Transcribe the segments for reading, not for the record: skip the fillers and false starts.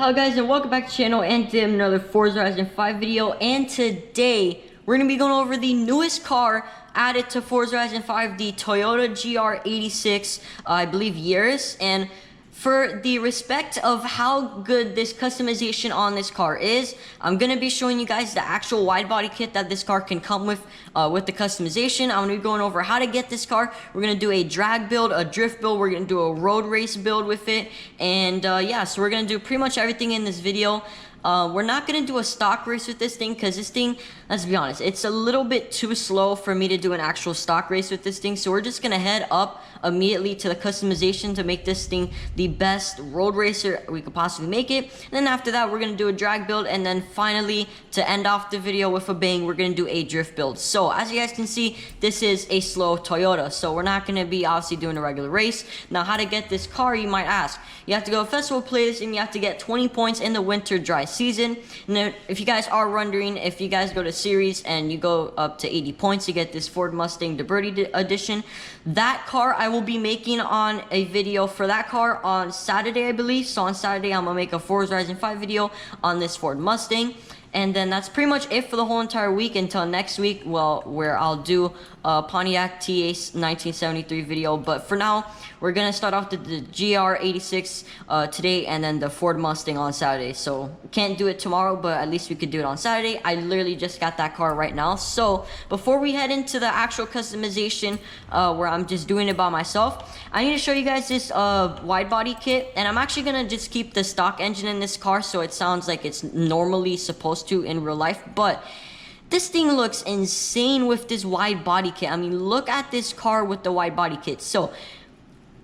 Hello guys and welcome back to the channel and to another Forza Horizon 5 video. And today we're going to be going over the newest car added to Forza Horizon 5, the Toyota GR86, I believe years. And for the respect of how good this customization on this car is, I'm going to be showing you guys the actual wide body kit that this car can come with the customization. I'm going to be going over how to get this car. We're going to do a drag build, a drift build, we're going to do a road race build with it. And yeah, so we're going to do pretty much everything in this video. We're not going to do a stock race with this thing because this thing, let's be honest, it's a little bit too slow for me to do an actual stock race with this thing. So we're just going to head up immediately to the customization to make this thing the best road racer we could possibly make it. And then after that, we're going to do a drag build. And then finally, to end off the video with a bang, we're going to do a drift build. So as you guys can see, this is a slow Toyota. So we're not going to be obviously doing a regular race. Now, how to get this car, you might ask. You have to go to festival playlist and you have to get 20 points in the winter dry season. And then if you guys are wondering, if you guys go to series and you go up to 80 points, you get this Ford Mustang Liberty edition. That car I will be making on a video for that car on Saturday, I believe. So on Saturday I'm gonna make a Forza Horizon 5 video on this Ford Mustang. And then that's pretty much it for the whole entire week until next week, well, where I'll do a Pontiac TA 1973 video. But for now, we're going to start off the GR86 today and then the Ford Mustang on Saturday. So can't do it tomorrow, but at least we could do it on Saturday. I literally just got that car right now. So before we head into the actual customization where I'm just doing it by myself, I need to show you guys this wide body kit. And I'm actually going to just keep the stock engine in this car so it sounds like it's normally supposed to in real life. But this thing looks insane with this wide body kit. I mean, look at this car with the wide body kit. So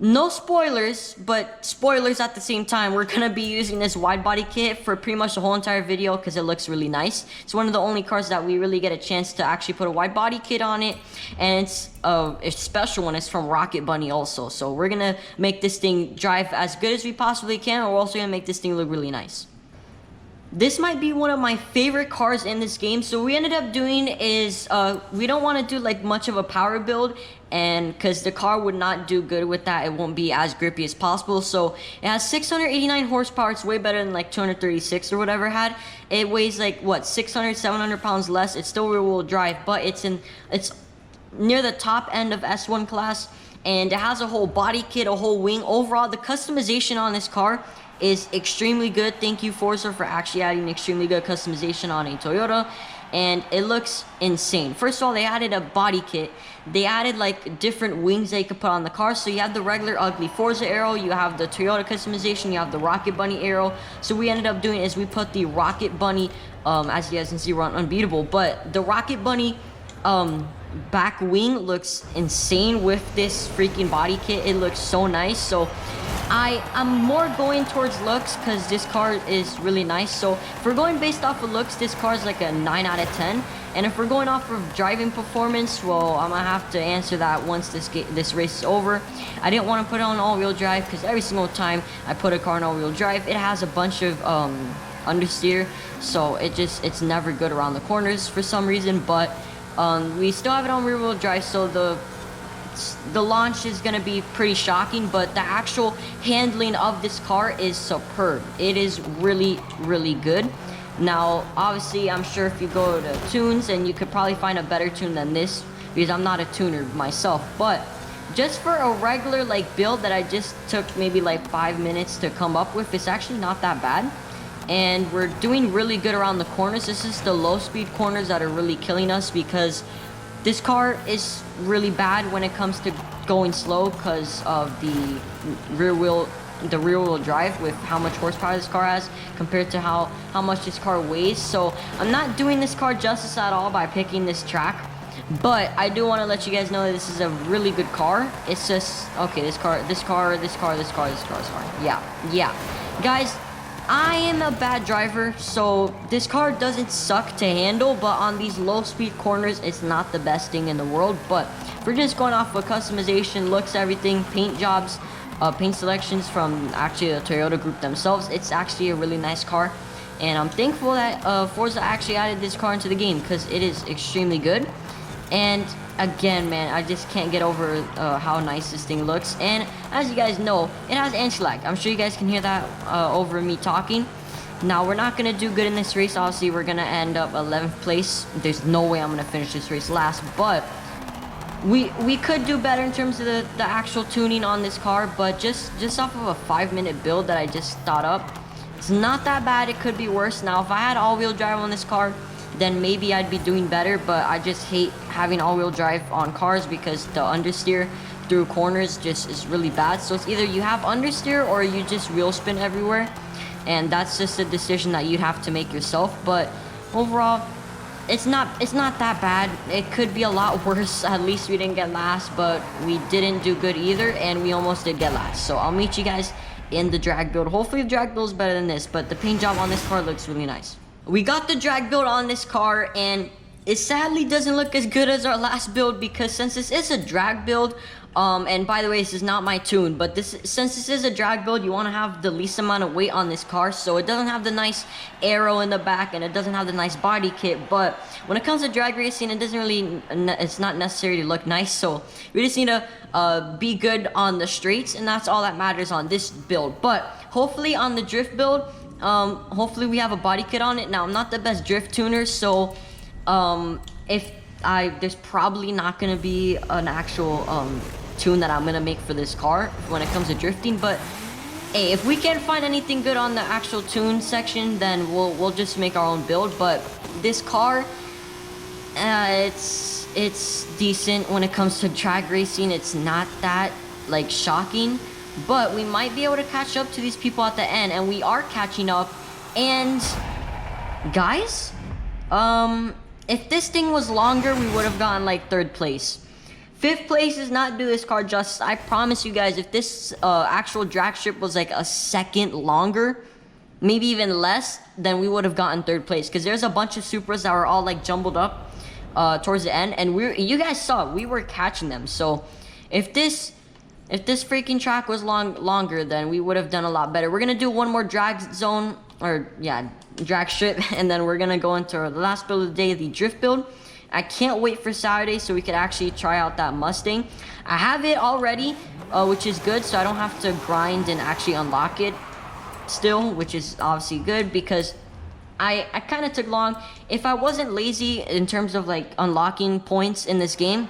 no spoilers, but spoilers at the same time. We're gonna be using this wide body kit for pretty much the whole entire video because it looks really nice. It's one of the only cars that we really get a chance to actually put a wide body kit on it, and it's a special one. It's from Rocket Bunny also. So we're gonna make this thing drive as good as we possibly can, and we're also gonna make this thing look really nice. This might be one of my favorite cars in this game. So what we ended up doing is we don't want to do like much of a power build, and because the car would not do good with that, it won't be as grippy as possible. So it has 689 horsepower. It's way better than like 236 or whatever it had. It weighs like what, 600-700 pounds less. It's still rear wheel drive, but it's near the top end of S1 class, and it has a whole body kit, a whole wing. Overall, the customization on this car is extremely good. Thank you, Forza, for actually adding extremely good customization on a Toyota, and it looks insane. First of all, they added a body kit. They added like different wings that you could put on the car. So you have the regular ugly Forza arrow, you have the Toyota customization, you have the Rocket Bunny arrow. So we ended up doing is we put the Rocket Bunny, as you guys can see, we're on unbeatable, but the Rocket Bunny back wing looks insane with this freaking body kit. It looks so nice. So I'm more going towards looks because this car is really nice. So if we're going based off of looks, this car is like a 9 out of 10. And if we're going off of driving performance, well, I'm gonna have to answer that once this race is over. I didn't want to put it on all-wheel drive because every single time I put a car on all-wheel drive, it has a bunch of understeer, so it's never good around the corners for some reason. But we still have it on rear-wheel drive, so the launch is going to be pretty shocking, but the actual handling of this car is superb. It is really, really good. Now, obviously, I'm sure if you go to tunes, and you could probably find a better tune than this, because I'm not a tuner myself, but just for a regular like build that I just took maybe like 5 minutes to come up with, it's actually not that bad. And we're doing really good around the corners. This is the low speed corners that are really killing us, because this car is really bad when it comes to going slow because of the rear wheel drive with how much horsepower this car has compared to how much this car weighs. So I'm not doing this car justice at all by picking this track, but I do want to let you guys know that this is a really good car. It's just okay, this car is fine. Yeah guys, I am a bad driver, so this car doesn't suck to handle, but on these low speed corners, it's not the best thing in the world. But if we're just going off of customization, looks, everything, paint jobs, paint selections from actually the Toyota group themselves, it's actually a really nice car. And I'm thankful that Forza actually added this car into the game because it is extremely good. And again, man, I just can't get over how nice this thing looks. And as you guys know, it has anti-lag. I'm sure you guys can hear that over me talking. Now, we're not going to do good in this race. Obviously, we're going to end up 11th place. There's no way I'm going to finish this race last, but we could do better in terms of the actual tuning on this car. But just off of a 5-minute build that I just thought up, it's not that bad. It could be worse. Now, if I had all-wheel drive on this car, then maybe I'd be doing better, but I just hate having all-wheel drive on cars because the understeer through corners just is really bad. So it's either you have understeer or you just wheel spin everywhere, and that's just a decision that you'd have to make yourself. But overall, it's not that bad. It could be a lot worse. At least we didn't get last, but we didn't do good either, and we almost did get last. So I'll meet you guys in the drag build. Hopefully the drag build is better than this, but the paint job on this car looks really nice. We got the drag build on this car, and it sadly doesn't look as good as our last build because since this is a drag build, and by the way, this is not my tune, but since this is a drag build, you want to have the least amount of weight on this car, so it doesn't have the nice arrow in the back and it doesn't have the nice body kit. But when it comes to drag racing, it doesn't really, it's not necessary to look nice, so we just need to be good on the straights, and that's all that matters on this build. But hopefully on the drift build, hopefully we have a body kit on it. Now, I'm not the best drift tuner, so there's probably not gonna be an actual tune that I'm gonna make for this car when it comes to drifting. But hey, if we can't find anything good on the actual tune section, then we'll just make our own build. But this car, it's decent when it comes to drag racing. It's not that like shocking, but we might be able to catch up to these people at the end, and we are catching up. And guys, if this thing was longer, we would have gotten like 3rd place. 5th place does not do this car justice. I promise you guys, if this actual drag strip was like a second longer, maybe even less, then we would have gotten 3rd place. Because there's a bunch of Supras that were all like jumbled up towards the end, and you guys saw we were catching them. So if this freaking track was longer, then we would have done a lot better. We're gonna do one more drag zone, or yeah, drag strip, and then we're gonna go into the last build of the day, the drift build. I can't wait for Saturday so we could actually try out that Mustang. I have it already, which is good, so I don't have to grind and actually unlock it still, which is obviously good because I kind of took long. If I wasn't lazy in terms of like unlocking points in this game,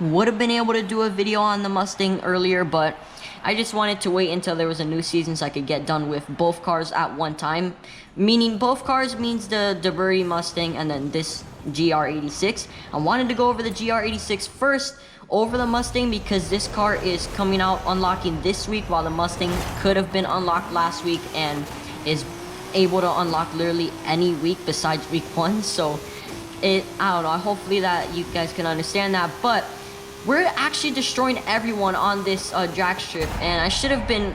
would have been able to do a video on the Mustang earlier, but I just wanted to wait until there was a new season so I could get done with both cars at one time. Meaning both cars means the Burry Mustang and then this GR86. I wanted to go over the GR86 first over the Mustang because this car is coming out unlocking this week, while the Mustang could have been unlocked last week and is able to unlock literally any week besides week 1. So I don't know, hopefully that you guys can understand that. But we're actually destroying everyone on this drag strip, and I should have been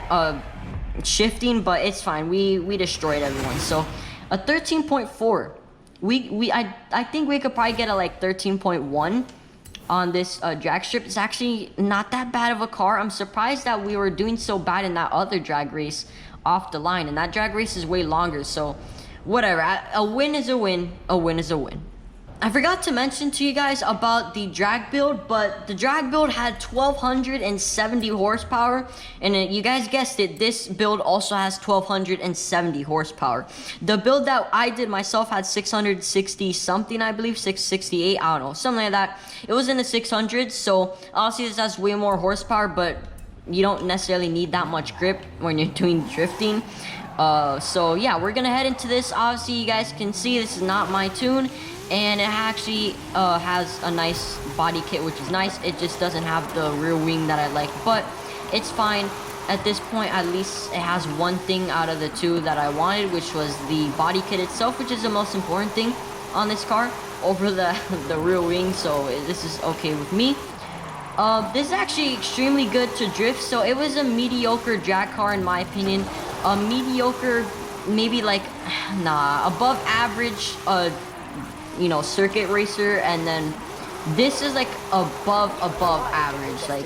shifting, but it's fine. We destroyed everyone. So a 13.4. I think we could probably get a like 13.1 on this drag strip. It's actually not that bad of a car. I'm surprised that we were doing so bad in that other drag race off the line, and that drag race is way longer. So whatever, a win is a win. A win is a win. I forgot to mention to you guys about the drag build, but the drag build had 1270 horsepower, and you guys guessed it, this build also has 1270 horsepower. The build that I did myself had 660 something, I believe, 668, I don't know, something like that. It was in the 600s, so obviously this has way more horsepower, but you don't necessarily need that much grip when you're doing drifting. So yeah, we're gonna head into this. Obviously you guys can see this is not my tune, and it actually has a nice body kit, which is nice. It just doesn't have the rear wing that I like, but it's fine. At this point, at least it has one thing out of the two that I wanted, which was the body kit itself, which is the most important thing on this car over the rear wing, so this is okay with me. This is actually extremely good to drift, so it was a mediocre drag car in my opinion. A mediocre, maybe like, above average, circuit racer, and then this is like above average. Like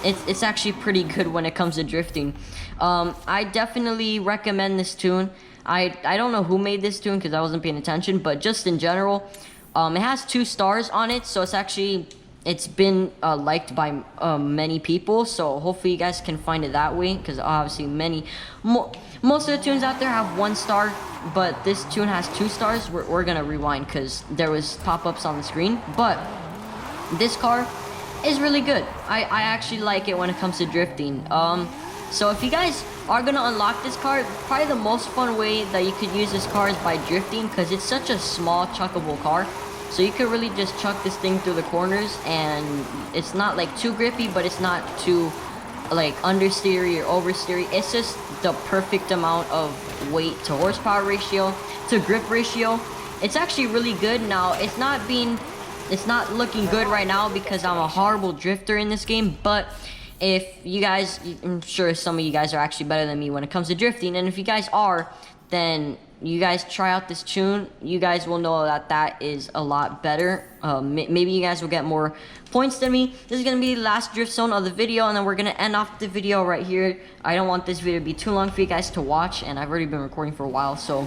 it's actually pretty good when it comes to drifting. I definitely recommend this tune. I don't know who made this tune because I wasn't paying attention, but just in general, it has 2 stars on it, so it's actually it's been liked by many people, so hopefully you guys can find it that way, because obviously most of the tunes out there have 1 star, but this tune has 2 stars. We're gonna rewind because there was pop-ups on the screen, but this car is really good. I actually like it when it comes to drifting. So if you guys are gonna unlock this car, probably the most fun way that you could use this car is by drifting, because it's such a small chuckable car. So you could really just chuck this thing through the corners, and it's not like too grippy, but it's not too like understeery or oversteery. It's just the perfect amount of weight to horsepower ratio to grip ratio. It's actually really good. Now it's not looking good right now because I'm a horrible drifter in this game, but if you guys, I'm sure some of you guys are actually better than me when it comes to drifting, and if you guys are, then you guys try out this tune. You guys will know that that is a lot better. Maybe you guys will get more points than me. This is gonna be the last drift zone of the video, and then we're gonna end off the video right here. I don't want this video to be too long for you guys to watch, and I've already been recording for a while, so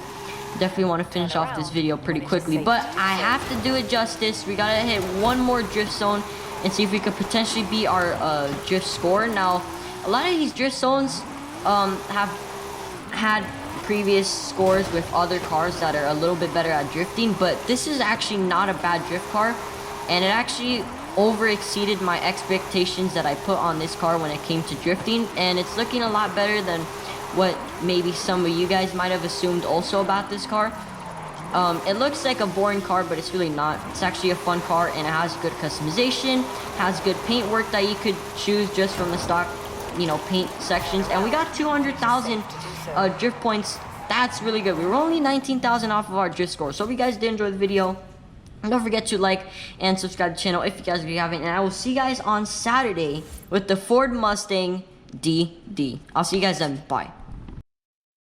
definitely want to finish off this video pretty quickly. But I have to do it justice. We gotta hit one more drift zone and see if we could potentially beat our drift score. Now, a lot of these drift zones have had previous scores with other cars that are a little bit better at drifting, but this is actually not a bad drift car, and it actually over exceeded my expectations that I put on this car when it came to drifting, and it's looking a lot better than what maybe some of you guys might have assumed also about this car. It looks like a boring car, but it's really not. It's actually a fun car, and it has good customization, has good paint work that you could choose just from the stock, you know, paint sections. And we got 200,000 drift points. That's really good. We were only 19,000 off of our drift score. So if you guys did enjoy the video, don't forget to like and subscribe to the channel if you guys haven't. And I will see you guys on Saturday with the Ford Mustang DD. I'll see you guys then. Bye.